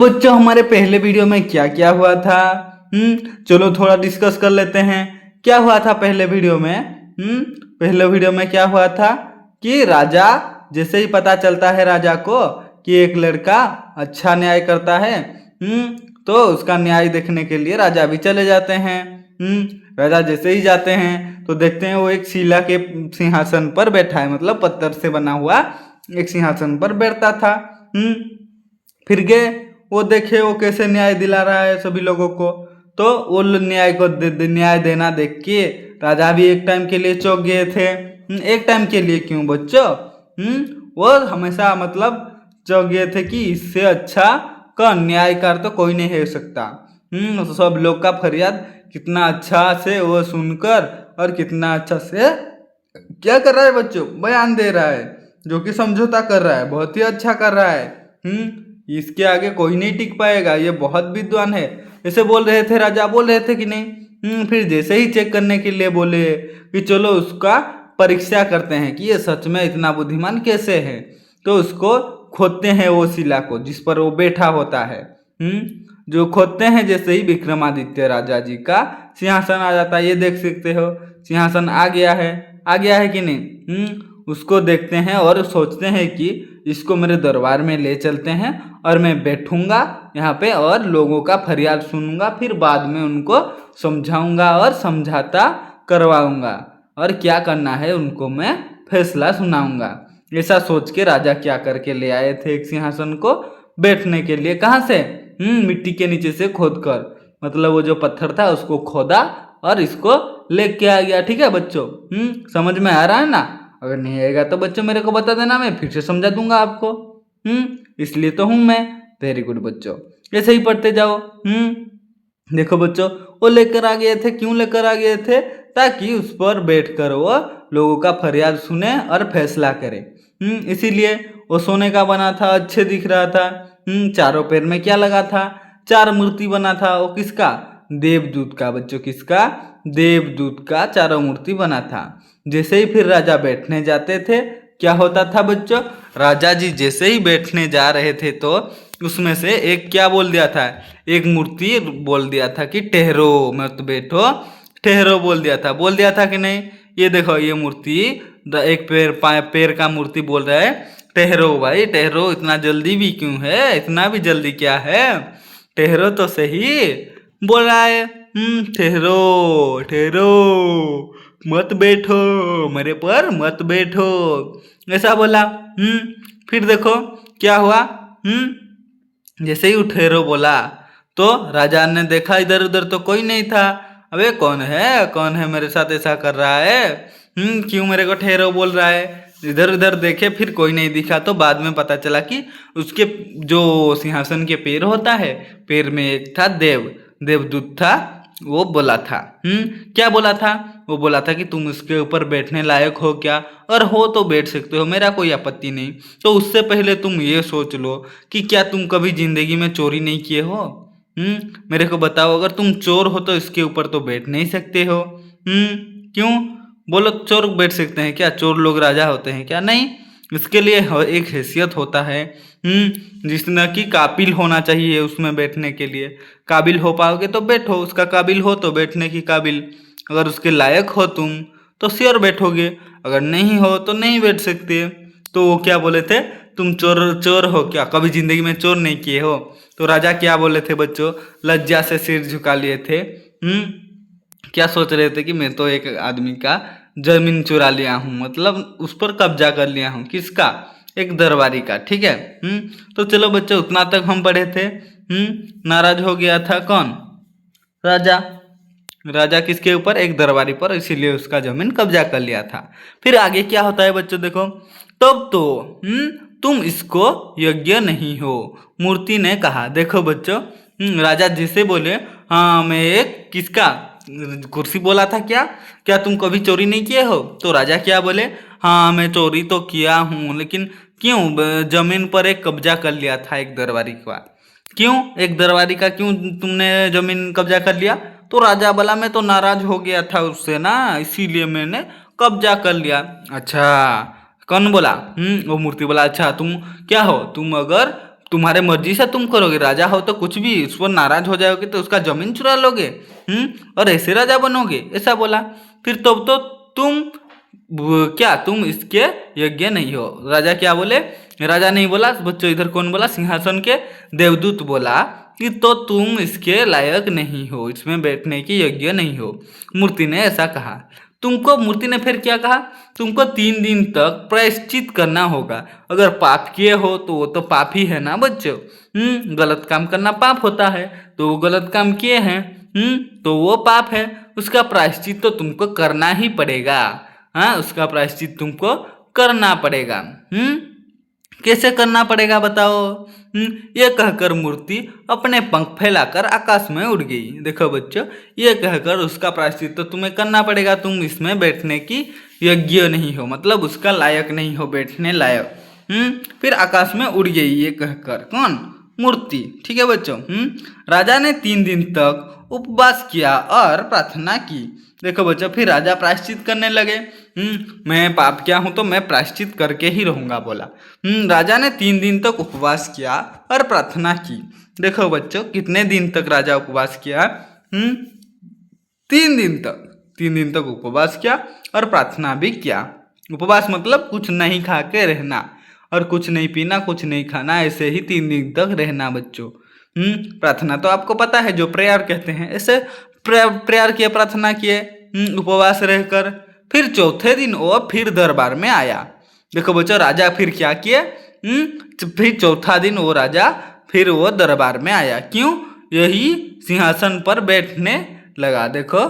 बच्चों हमारे पहले वीडियो में क्या क्या हुआ था। चलो थोड़ा डिस्कस कर लेते हैं। क्या हुआ था पहले वीडियो में? पहले वीडियो में क्या हुआ था कि राजा, जैसे ही पता चलता है राजा को कि एक लड़का अच्छा न्याय करता है, तो उसका न्याय देखने के लिए राजा भी चले जाते हैं। राजा जैसे ही जाते हैं तो देखते हैं वो एक शिला के सिंहासन पर बैठा है, मतलब पत्थर से बना हुआ एक सिंहासन पर बैठता था। फिर गए, वो देखे वो कैसे न्याय दिला रहा है सभी लोगों को। तो वो न्याय को न्याय देना देख के राजा भी एक टाइम के लिए चौंक गए थे। एक टाइम के लिए क्यों बच्चों? वो हमेशा मतलब चौंक गए थे कि इससे अच्छा का न्यायकार तो कोई नहीं हो सकता। सब लोग का फरियाद कितना अच्छा से वो सुनकर और कितना अच्छा से क्या कर रहा है बच्चों, बयान दे रहा है, जो कि समझौता कर रहा है, बहुत ही अच्छा कर रहा है। इसके आगे कोई नहीं टिक पाएगा, ये बहुत विद्वान है, ऐसे बोल रहे थे राजा, बोल रहे थे कि नहीं। फिर जैसे ही चेक करने के लिए बोले कि चलो उसका परीक्षा करते हैं कि ये सच में इतना बुद्धिमान कैसे है, तो उसको खोदते हैं वो शिला को जिस पर वो बैठा होता है। जो खोदते हैं, जैसे ही विक्रमादित्य राजा जी का सिंहासन आ जाता है, ये देख सकते हो सिंहासन आ गया है कि नहीं। उसको देखते हैं और सोचते हैं कि इसको मेरे दरबार में ले चलते हैं और मैं बैठूंगा यहाँ पे और लोगों का फरियाद सुनूंगा, फिर बाद में उनको समझाऊंगा और समझाता करवाऊंगा और क्या करना है उनको मैं फैसला सुनाऊंगा। ऐसा सोच के राजा क्या करके ले आए थे एक सिंहासन को बैठने के लिए। कहाँ से? मिट्टी के नीचे से खोद कर, मतलब वो जो पत्थर था उसको खोदा और इसको लेके आ गया। ठीक है बच्चों, समझ में आ रहा है ना? अगर नहीं आएगा तो बच्चों मेरे को बता देना, मैं फिर से समझा दूंगा आपको। इसलिए तो हूं मैं। वेरी गुड बच्चों, ऐसे ही पढ़ते जाओ। देखो बच्चों, वो लेकर आ गए थे, क्यों लेकर आ गए थे? ताकि उस पर बैठकर वो लोगों का फरियाद सुने और फैसला करे। इसीलिए वो सोने का बना था, अच्छे दिख रहा था। चारों पैर में क्या लगा था? चार मूर्ति बना था। वो किसका? देवदूत का बच्चों, किसका? देवदूत का चारों मूर्ति बना था। जैसे ही फिर राजा बैठने जाते थे, क्या होता था बच्चों? राजा जी जैसे ही बैठने जा रहे थे तो उसमें से एक क्या बोल दिया था? एक मूर्ति बोल दिया था कि ठहरो मत बैठो, ठहरो बोल दिया था कि नहीं? ये देखो, ये मूर्ति एक पैर का मूर्ति बोल रहा है ठहरो भाई ठहरो, इतना जल्दी भी क्यों है, इतना भी जल्दी क्या है, ठहरो तो सही बोल रहा है। ठहरो ठहरो, मत बैठो मेरे पर, मत बैठो, ऐसा बोला। फिर देखो क्या हुआ। जैसे ही ठहरो बोला तो राजा ने देखा इधर उधर तो कोई नहीं था। अबे कौन है मेरे साथ ऐसा कर रहा है? क्यों मेरे को ठहरो बोल रहा है? इधर उधर देखे, फिर कोई नहीं दिखा तो बाद में पता चला कि उसके जो सिंहासन के पैर होता है, पैर में एक था देवदूत था। वो बोला था, क्या बोला था? वो बोला था कि तुम इसके ऊपर बैठने लायक हो क्या, और हो तो बैठ सकते हो, मेरा कोई आपत्ति नहीं। तो उससे पहले तुम ये सोच लो कि क्या तुम कभी जिंदगी में चोरी नहीं किए हो? मेरे को बताओ, अगर तुम चोर हो तो इसके ऊपर तो बैठ नहीं सकते हो। क्यों? बोलो, चोर बैठ सकते हैं क्या? चोर लोग राजा होते हैं क्या? नहीं, इसके लिए एक हैसियत होता है, जिसना कि काबिल होना चाहिए उसमें बैठने के लिए। काबिल हो पाओगे तो बैठो, उसका काबिल हो तो बैठने की काबिल, अगर उसके लायक हो तुम तो श्योर बैठोगे, अगर नहीं हो तो नहीं बैठ सकते। तो वो क्या बोले थे? तुम चोर हो क्या, कभी जिंदगी में चोर नहीं किए हो? तो राजा क्या बोले थे बच्चों? लज्जा से सिर झुका लिए थे। क्या सोच रहे थे कि मैं तो एक आदमी का जमीन चुरा लिया हूँ, मतलब उस पर कब्जा कर लिया हूँ। किसका? एक दरबारी का। ठीक है। तो चलो बच्चों, उतना तक हम पढ़े थे। नाराज हो गया था कौन? राजा। राजा किसके ऊपर? एक दरबारी पर, इसीलिए उसका जमीन कब्जा कर लिया था। फिर आगे क्या होता है बच्चों देखो। तब तो तुम इसको योग्य नहीं हो, मूर्ति ने कहा। देखो बच्चों, राजा जिसे बोले, हाँ मैं एक किसका कुर्सी बोला था, क्या क्या तुम कभी चोरी नहीं किए हो? तो राजा क्या बोले? हाँ मैं चोरी तो किया हूँ, लेकिन क्यों? जमीन पर एक कब्जा कर लिया था एक दरबारी का। क्यों एक दरबारी का, क्यों तुमने जमीन कब्जा कर लिया? तो राजा बोला, मैं तो नाराज हो गया था उससे ना, इसीलिए मैंने कब्जा कर लिया। अच्छा, कौन बोला? वो मूर्ति बोला, अच्छा तुम क्या हो? तुम अगर तुम्हारे मर्जी से तुम करोगे, राजा हो तो कुछ भी, उस पर नाराज हो जाओगे तो उसका जमीन चुरा लोगे, और ऐसे राजा बनोगे, ऐसा बोला। फिर तब तो तुम क्या तुम इसके योग्य नहीं हो। राजा क्या बोले, राजा नहीं बोला बच्चों, इधर कौन बोला, सिंहासन के देवदूत बोला कि तो तुम इसके लायक नहीं हो, इसमें बैठने की योग्य नहीं हो। मूर्ति ने ऐसा कहा। तुमको मूर्ति ने फिर क्या कहा, तुमको 3 दिन तक प्रायश्चित करना होगा। अगर पाप किए हो तो वो तो पाप ही है ना बच्चों, गलत काम करना पाप होता है, तो वो गलत काम किए हैं, तो वो पाप है, उसका प्रायश्चित तो तुमको करना ही पड़ेगा। हाँ, उसका प्रायश्चित तुमको करना पड़ेगा। कैसे करना पड़ेगा बताओ। ये कहकर मूर्ति अपने पंख फैलाकर आकाश में उड़ गई। देखो बच्चों, ये कहकर उसका प्रायश्चित तो तुम्हें करना पड़ेगा, तुम इसमें बैठने की योग्य नहीं हो, मतलब उसका लायक नहीं हो, बैठने लायक। फिर आकाश में उड़ गई ये कहकर, कौन, मूर्ति। ठीक है बच्चों। राजा ने 3 दिन तक उपवास किया और प्रार्थना की। देखो बच्चों, फिर राजा प्रायश्चित करने लगे। मैं पाप किया हूं तो मैं प्रायश्चित करके ही रहूंगा बोला। राजा ने 3 दिन तक उपवास किया और प्रार्थना की। देखो बच्चों, कितने दिन तक राजा उपवास किया, 3 दिन तक उपवास किया और प्रार्थना भी किया। उपवास मतलब कुछ नहीं खा के रहना, और कुछ नहीं पीना, कुछ नहीं खाना, ऐसे ही 3 दिन तक रहना बच्चों। प्रार्थना तो आपको पता है, जो प्रेयर कहते हैं, ऐसे प्रेयर किए, प्रार्थना किए, उपवास रहकर। फिर चौथे दिन वो फिर दरबार में आया। देखो बच्चों, राजा फिर क्या किए, फिर चौथा दिन वो राजा फिर वो दरबार में आया। क्यों, यही सिंहासन पर बैठने लगा। देखो,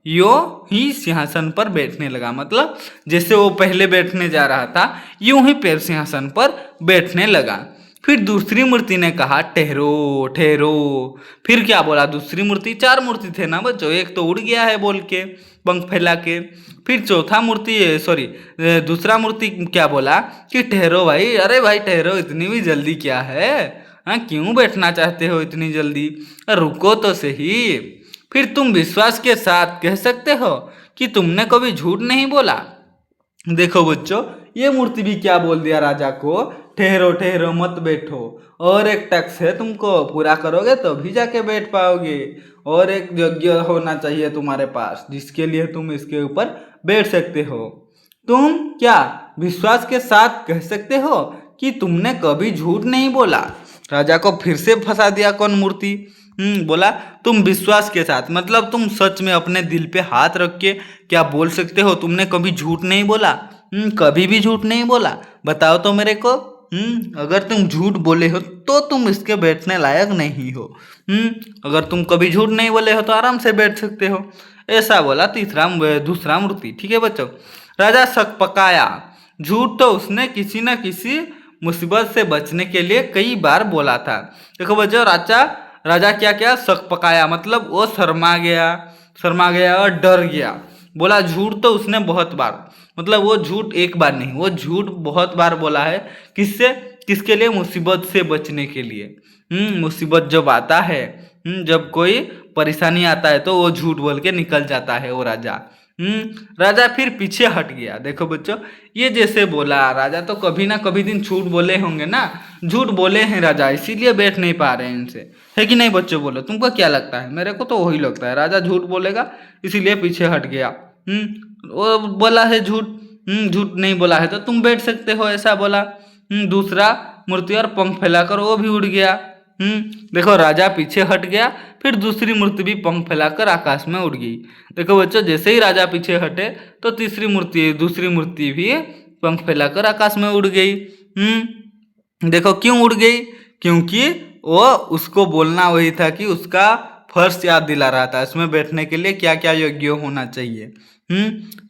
यो ही सिंहासन पर बैठने लगा, मतलब जैसे वो पहले बैठने जा रहा था, यूं ही पैर सिंहासन पर बैठने लगा। फिर दूसरी मूर्ति ने कहा, ठहरो ठहरो। फिर क्या बोला दूसरी मूर्ति, 4 मूर्ति थे ना बच्चों, एक तो उड़ गया है बोल के, पंख फैला के। फिर दूसरा मूर्ति क्या बोला कि ठहरो भाई, अरे भाई ठहरो, इतनी भी जल्दी क्या है, हाँ क्यों बैठना चाहते हो इतनी जल्दी, रुको तो सही। फिर तुम विश्वास के साथ कह सकते हो कि तुमने कभी झूठ नहीं बोला। देखो बच्चों, ये मूर्ति भी क्या बोल दिया राजा को, ठहरो ठहरो मत बैठो, और एक टैक्स है, तुमको पूरा करोगे तो भी जाके बैठ पाओगे, और एक योग्य होना चाहिए तुम्हारे पास जिसके लिए तुम इसके ऊपर बैठ सकते हो। तुम क्या विश्वास के साथ कह सकते हो कि तुमने कभी झूठ नहीं बोला। राजा को फिर से फंसा दिया कौन, मूर्ति। बोला तुम विश्वास के साथ, मतलब तुम सच में अपने दिल पे हाथ रख के क्या बोल सकते हो, तुमने कभी झूठ नहीं बोला, कभी भी झूठ नहीं बोला, बताओ तो मेरे को। अगर तुम झूठ बोले हो तो तुम इसके बैठने लायक नहीं हो। अगर तुम कभी झूठ नहीं बोले हो तो आराम से बैठ सकते हो, ऐसा बोला दूसरा मूर्ति। ठीक है बच्चों, राजा शक पकाया। झूठ तो उसने किसी न किसी मुसीबत से बचने के लिए कई बार बोला था। देखो बच्चों, राजा क्या क्या शक पकाया, मतलब वो शर्मा गया और डर गया। बोला झूठ तो उसने बहुत बार, मतलब वो झूठ एक बार नहीं, वो झूठ बहुत बार बोला है। किसके लिए, मुसीबत से बचने के लिए। मुसीबत जब आता है, जब कोई परेशानी आता है तो वो झूठ बोल के निकल जाता है वो राजा। राजा फिर पीछे हट गया। देखो बच्चों, ये जैसे बोला, राजा तो कभी ना कभी दिन झूठ बोले होंगे ना, झूठ बोले हैं राजा, इसीलिए बैठ नहीं पा रहे हैं इनसे, है कि नहीं बच्चों, बोलो तुमको क्या लगता है। मेरे को तो वही लगता है, राजा झूठ बोलेगा इसीलिए पीछे हट गया। वो बोला है झूठ नहीं बोला है तो तुम बैठ सकते हो, ऐसा बोला। दूसरा मूर्ति और पंख फैलाकर वो भी उड़ गया। देखो, राजा पीछे हट गया, फिर दूसरी मूर्ति भी पंख फैलाकर आकाश में उड़ गई। देखो बच्चों, जैसे ही राजा पीछे हटे तो दूसरी मूर्ति भी पंख फैलाकर आकाश में उड़ गई। देखो क्यों उड़ गई, क्योंकि वो उसको बोलना वही था कि उसका फर्श याद दिला रहा था, इसमें बैठने के लिए क्या क्या योग्य होना चाहिए।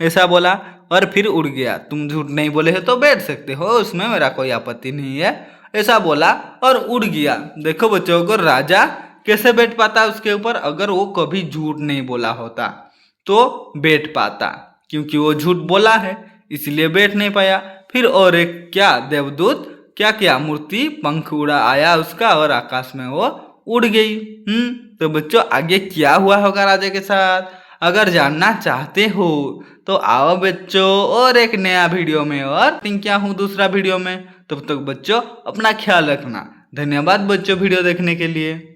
ऐसा बोला और फिर उड़ गया। तुम झूठ नहीं बोले हो तो बैठ सकते हो, उसमें मेरा कोई आपत्ति नहीं है, ऐसा बोला और उड़ गया। देखो बच्चों, अगर राजा कैसे बैठ पाता उसके ऊपर, अगर वो कभी झूठ नहीं बोला होता तो बैठ पाता, क्योंकि वो झूठ बोला है इसलिए बैठ नहीं पाया। फिर और एक क्या, देवदूत क्या मूर्ति पंख उड़ा आया उसका और आकाश में वो उड़ गई। तो बच्चों, आगे क्या हुआ होगा राजा के साथ, अगर जानना चाहते हो तो आओ बच्चों और एक नया वीडियो में, और क्या हूँ दूसरा वीडियो में। तब तक बच्चों अपना ख्याल रखना। धन्यवाद बच्चों वीडियो देखने के लिए।